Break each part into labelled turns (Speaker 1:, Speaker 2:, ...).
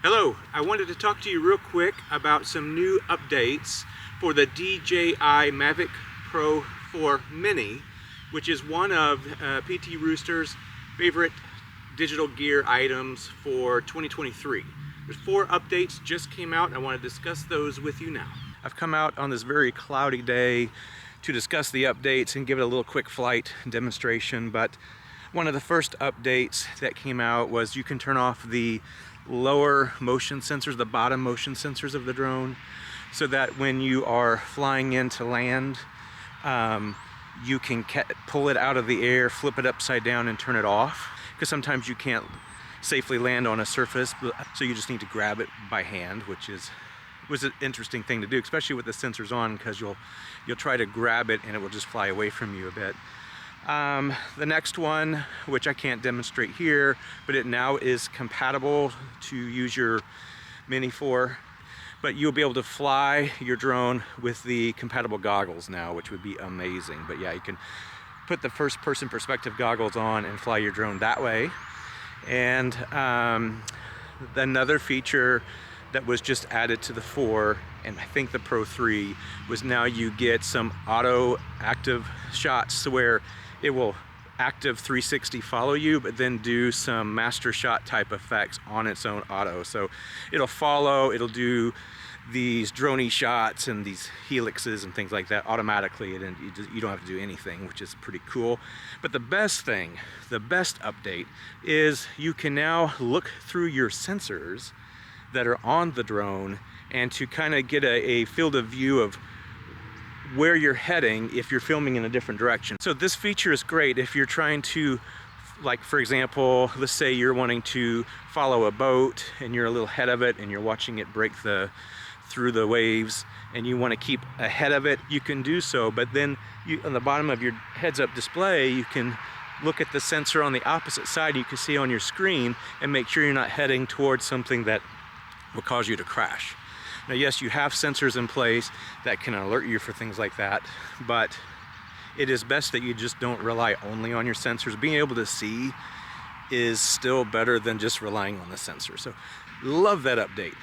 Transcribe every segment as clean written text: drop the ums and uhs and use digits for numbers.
Speaker 1: Hello, I wanted to talk to you real quick about some new updates for the DJI Mavic Pro 4 Mini, which is one of PT Rooster's favorite digital gear items for 2023. There's 4 updates just came out and I want to discuss those with you now. I've come out on this very cloudy day to discuss the updates and give it a little quick flight demonstration, but one of the first updates that came out was you can turn off the lower motion sensors, the bottom motion sensors of the drone, so that when you are flying into land, you can pull it out of the air, flip it upside down and turn it off, because sometimes you can't safely land on a surface, so you just need to grab it by hand, which was an interesting thing to do, especially with the sensors on, because you'll try to grab it and it will just fly away from you a bit. The next one, which I can't demonstrate here, but it now is compatible to use your Mini 4, but you'll be able to fly your drone with the compatible goggles now, which would be amazing. But yeah, you can put the first person perspective goggles on and fly your drone that way. And another feature that was just added to the 4, and I think the Pro 3, was now you get some auto active shots, where it will active 360 follow you, but then do some master shot type effects on its own auto. So it'll follow, it'll do these droney shots and these helixes and things like that automatically, and you don't have to do anything, which is pretty cool. But the best thing, the best update, is you can now look through your sensors that are on the drone and to kind of get a field of view of where you're heading if you're filming in a different direction. So this feature is great if you're trying to, like for example, let's say you're wanting to follow a boat and you're a little ahead of it and you're watching it break through the waves and you want to keep ahead of it, you can do so. But then on the bottom of your heads-up display, you can look at the sensor on the opposite side you can see on your screen and make sure you're not heading towards something that will cause you to crash. Now yes, you have sensors in place that can alert you for things like that, but it is best that you just don't rely only on your sensors. Being able to see is still better than just relying on the sensor. So love that update.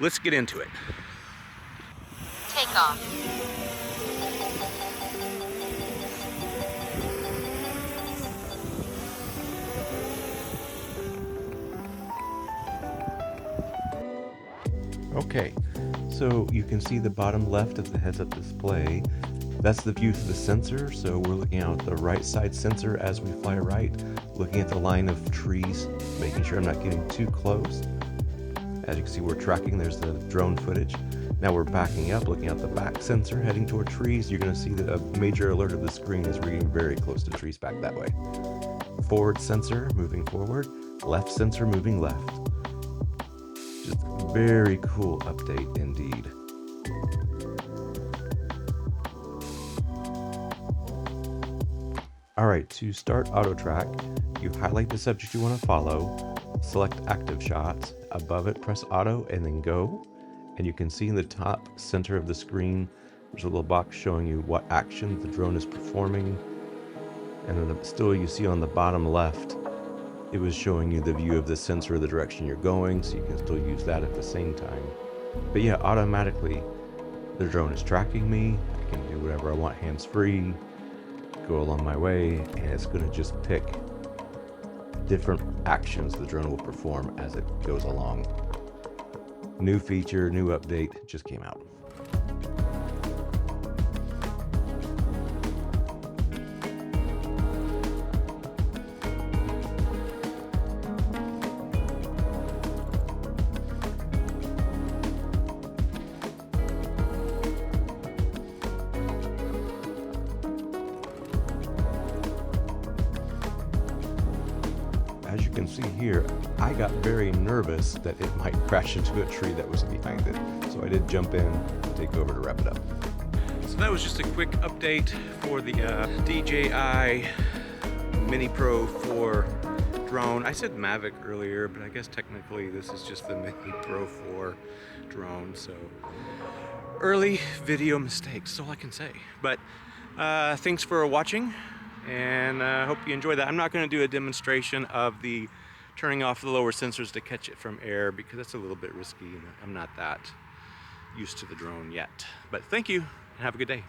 Speaker 1: Let's get into it.
Speaker 2: Take off.
Speaker 3: Okay, so you can see the bottom left of the heads-up display. That's the view through the sensor, so we're looking out the right side sensor as we fly right, looking at the line of trees, making sure I'm not getting too close. As you can see, we're tracking, there's the drone footage. Now we're backing up, looking at the back sensor, heading toward trees. You're going to see that a major alert of the screen is we're getting very close to trees back that way. Forward sensor moving forward, left sensor moving left. Just a very cool update indeed. Alright, to start auto track, you highlight the subject you want to follow, select active shots, above it press auto and then go, and you can see in the top center of the screen there's a little box showing you what action the drone is performing, and then still you see on the bottom left it was showing you the view of the sensor, the direction you're going, so you can still use that at the same time. But yeah, automatically the drone is tracking me. I can do whatever I want hands-free, go along my way, and it's going to just pick different actions the drone will perform as it goes along. New feature, new update just came out. As you can see here, I got very nervous that it might crash into a tree that was behind it. So I did jump in and take over to wrap it up.
Speaker 1: So that was just a quick update for the DJI Mini Pro 4 drone. I said Mavic earlier, but I guess technically this is just the Mini Pro 4 drone. So early video mistakes, that's all I can say. But thanks for watching, and I hope you enjoyed that. I'm not going to do a demonstration of the turning off the lower sensors to catch it from air, because that's a little bit risky and I'm not that used to the drone yet. But thank you and have a good day.